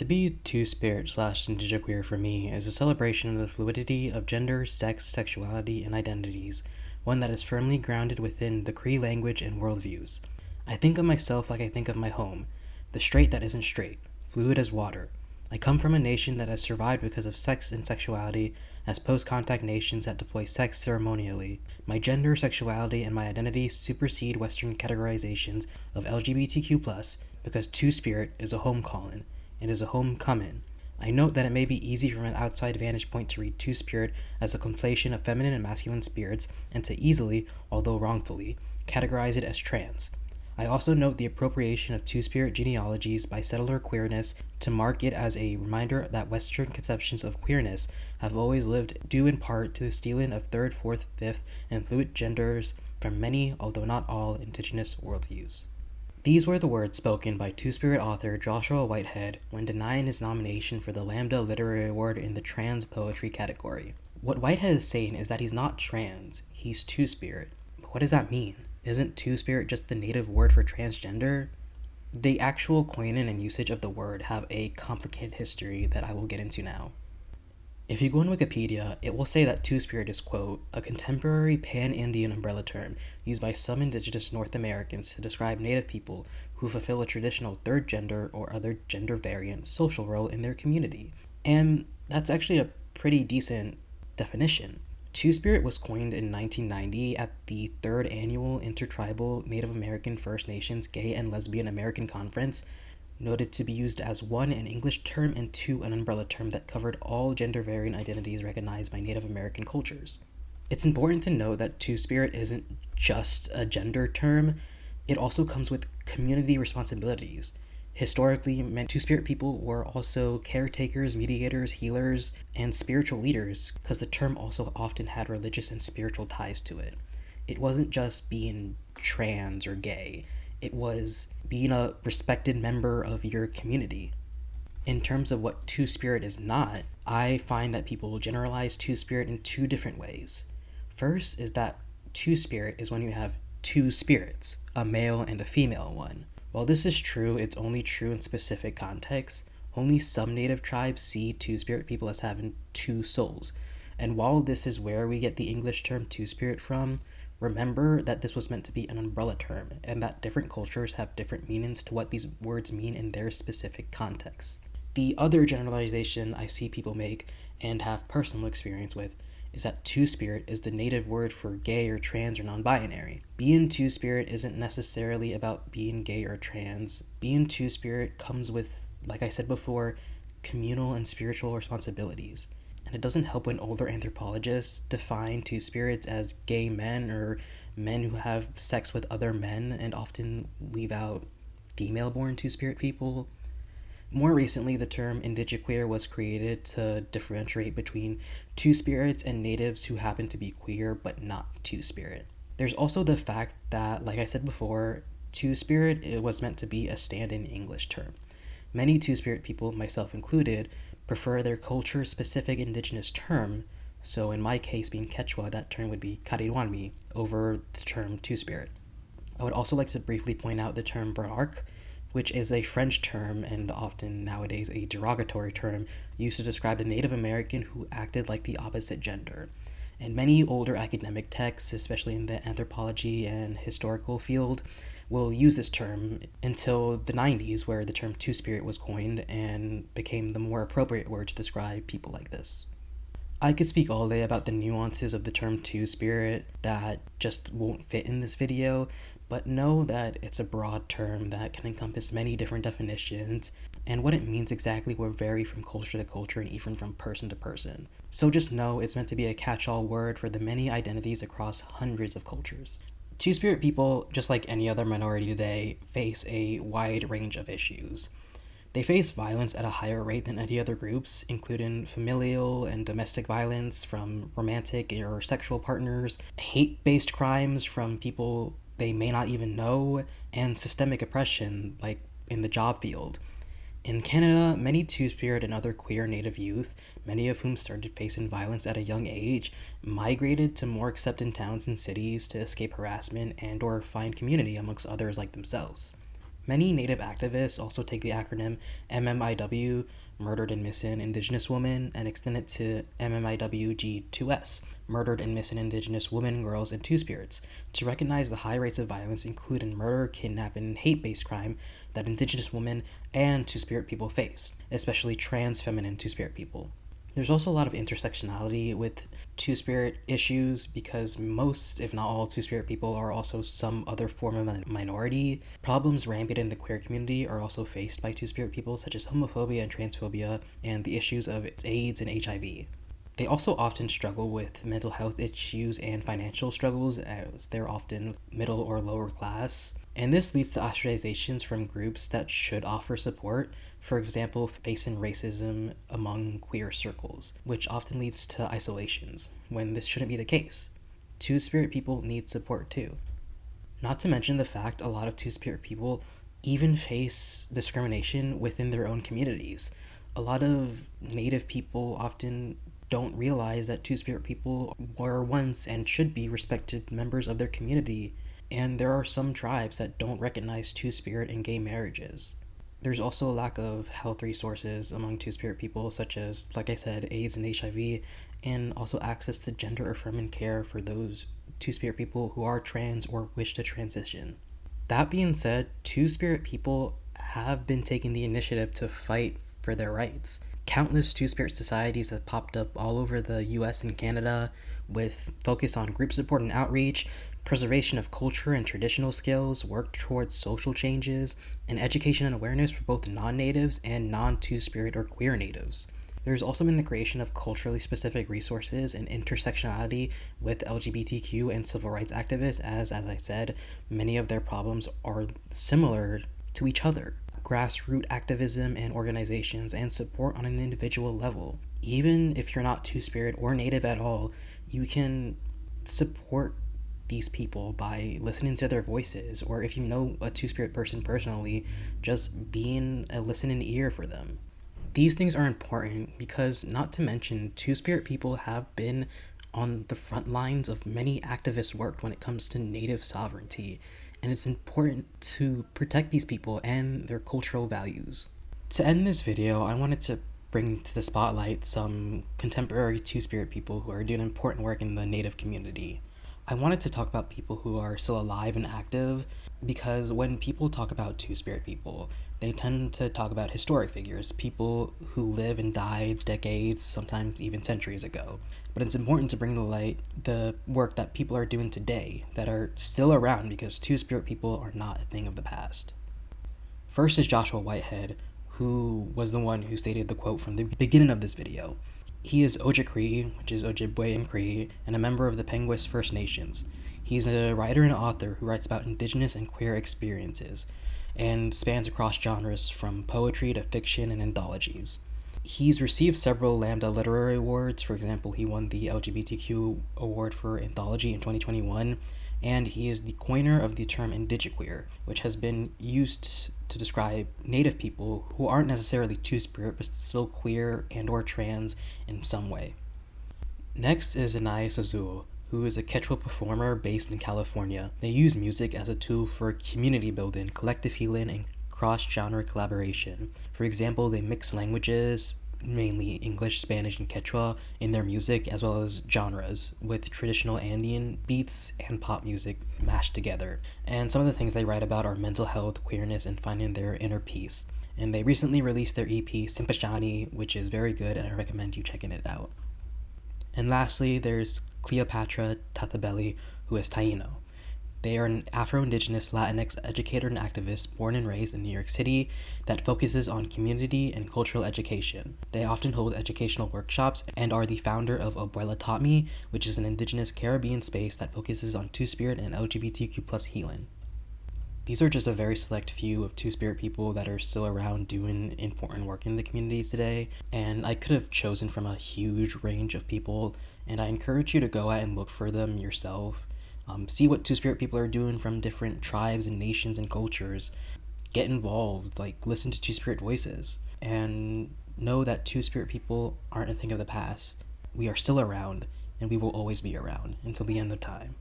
To be two-spirit slash indigenous for me is a celebration of the fluidity of gender, sex, sexuality, and identities, one that is firmly grounded within the Cree language and worldviews. I think of myself like I think of my home, the strait that isn't straight, fluid as water. I come from a nation that has survived because of sex and sexuality, as post-contact nations that deploy sex ceremonially. My gender, sexuality, and my identity supersede Western categorizations of LGBTQ+, because two-spirit is a home callin'. It is a homecoming. I note that it may be easy from an outside vantage point to read two-spirit as a conflation of feminine and masculine spirits, and to easily, although wrongfully, categorize it as trans. I also note the appropriation of two-spirit genealogies by settler queerness to mark it as a reminder that Western conceptions of queerness have always lived due in part to the stealing of third, fourth, fifth, and fluid genders from many, although not all, indigenous worldviews. These were the words spoken by two-spirit author Joshua Whitehead when denying his nomination for the Lambda Literary Award in the trans poetry category. What Whitehead is saying is that he's not trans, he's two-spirit. But what does that mean? Isn't two-spirit just the native word for transgender? The actual coining and usage of the word have a complicated history that I will get into now. If you go on Wikipedia, it will say that two-spirit is, quote, a contemporary pan-Indian umbrella term used by some indigenous North Americans to describe Native people who fulfill a traditional third gender or other gender variant social role in their community. And that's actually a pretty decent definition. Two-spirit was coined in 1990 at the 3rd Annual Intertribal Native American First Nations Gay and Lesbian American Conference, noted to be used as 1, an English term, and 2, an umbrella term that covered all gender-variant identities recognized by Native American cultures. It's important to note that two-spirit isn't just a gender term, it also comes with community responsibilities. Historically, two-spirit people were also caretakers, mediators, healers, and spiritual leaders, because the term also often had religious and spiritual ties to it. It wasn't just being trans or gay. It was being a respected member of your community. In terms of what two-spirit is not, I find that people generalize two-spirit in 2 different ways. First is that two-spirit is when you have 2 spirits, a male and a female one. While this is true, it's only true in specific contexts. Only some native tribes see two-spirit people as having 2 souls. And while this is where we get the English term two-spirit from, remember that this was meant to be an umbrella term, and that different cultures have different meanings to what these words mean in their specific contexts. The other generalization I see people make, and have personal experience with, is that two-spirit is the native word for gay or trans or non-binary. Being two-spirit isn't necessarily about being gay or trans. Being two-spirit comes with, like I said before, communal and spiritual responsibilities. And it doesn't help when older anthropologists define two-spirits as gay men or men who have sex with other men and often leave out female-born two-spirit people. More recently, the term indigiqueer was created to differentiate between two-spirits and natives who happen to be queer but not two-spirit. There's also the fact that, like I said before, two-spirit was meant to be a stand-in English term. Many two-spirit people, myself included, prefer their culture-specific indigenous term, so in my case being Quechua, that term would be Kariwanmi over the term two-spirit. I would also like to briefly point out the term Branarch, which is a French term and often nowadays a derogatory term used to describe a Native American who acted like the opposite gender. And many older academic texts, especially in the anthropology and historical field, will use this term until the 90s, where the term two-spirit was coined and became the more appropriate word to describe people like this. I could speak all day about the nuances of the term two-spirit that just won't fit in this video, but know that it's a broad term that can encompass many different definitions, and what it means exactly will vary from culture to culture and even from person to person. So just know it's meant to be a catch-all word for the many identities across hundreds of cultures. Two-spirit people, just like any other minority today, face a wide range of issues. They face violence at a higher rate than any other groups, including familial and domestic violence from romantic or sexual partners, hate-based crimes from people they may not even know, and systemic oppression, like in the job field. In Canada, many two-spirit and other queer Native youth, many of whom started facing violence at a young age, migrated to more accepting towns and cities to escape harassment and or find community amongst others like themselves. Many Native activists also take the acronym MMIW, Murdered and Missing Indigenous Women, and extend it to MMIWG2S, Murdered and Missing Indigenous Women, Girls, and Two-Spirits, to recognize the high rates of violence, including murder, kidnapping, and hate-based crime that Indigenous women and Two-Spirit people face, especially trans, feminine Two-Spirit people. There's also a lot of intersectionality with Two-Spirit issues because most, if not all, Two-Spirit people are also some other form of a minority. Problems rampant in the queer community are also faced by Two-Spirit people, such as homophobia and transphobia, and the issues of AIDS and HIV. They also often struggle with mental health issues and financial struggles, as they're often middle or lower class. And this leads to ostracizations from groups that should offer support, for example, facing racism among queer circles, which often leads to isolations, when this shouldn't be the case. Two-Spirit people need support too. Not to mention the fact a lot of Two-Spirit people even face discrimination within their own communities. A lot of Native people often don't realize that Two-Spirit people were once and should be respected members of their community, and there are some tribes that don't recognize Two-Spirit and gay marriages. There's also a lack of health resources among Two-Spirit people, such as, like I said, AIDS and HIV, and also access to gender-affirming care for those Two-Spirit people who are trans or wish to transition. That being said, Two-Spirit people have been taking the initiative to fight for their rights. Countless Two-Spirit societies have popped up all over the US and Canada with focus on group support and outreach, preservation of culture and traditional skills, work towards social changes, and education and awareness for both non-natives and non-Two-Spirit or queer natives. There's also been the creation of culturally specific resources and intersectionality with LGBTQ and civil rights activists, as I said, many of their problems are similar to each other. Grassroots activism and organizations and support on an individual level. Even if you're not Two-Spirit or Native at all, you can support these people by listening to their voices, or if you know a Two-Spirit person personally, just being a listening ear for them. These things are important because, not to mention, Two-Spirit people have been on the front lines of many activist work when it comes to Native sovereignty, and it's important to protect these people and their cultural values. To end this video, I wanted to bring to the spotlight some contemporary Two-Spirit people who are doing important work in the Native community. I wanted to talk about people who are still alive and active because when people talk about Two-Spirit people, they tend to talk about historic figures, people who live and died decades, sometimes even centuries ago. But it's important to bring to light the work that people are doing today that are still around because Two-Spirit people are not a thing of the past. First is Joshua Whitehead, who was the one who stated the quote from the beginning of this video. He is Ojibwe, which is Ojibwe and Cree, and a member of the Penguis First Nations. He's a writer and author who writes about Indigenous and queer experiences, and spans across genres from poetry to fiction and anthologies. He's received several Lambda Literary Awards. For example, he won the LGBTQ Award for Anthology in 2021, and he is the coiner of the term indigiqueer, which has been used to describe Native people who aren't necessarily Two-Spirit but still queer and or trans in some way. Next is Anais Azul, who is a Quechua performer based in California. They use music as a tool for community building, collective healing, and cross-genre collaboration. For example, they mix languages, mainly English, Spanish, and Quechua, in their music, as well as genres, with traditional Andean beats and pop music mashed together. And some of the things they write about are mental health, queerness, and finding their inner peace. And they recently released their EP, Simpashani, which is very good, and I recommend you checking it out. And lastly, there's Cleopatra Tatabelli, who is Taino. They are an Afro-Indigenous Latinx educator and activist born and raised in New York City that focuses on community and cultural education. They often hold educational workshops and are the founder of Abuela Taught Me, which is an Indigenous Caribbean space that focuses on Two-Spirit and LGBTQ+ healing. These are just a very select few of Two-Spirit people that are still around doing important work in the communities today, and I could have chosen from a huge range of people, and I encourage you to go out and look for them yourself. See what Two-Spirit people are doing from different tribes and nations and cultures. Get involved, listen to Two-Spirit voices, and know that Two-Spirit people aren't a thing of the past. We are still around, and we will always be around until the end of time.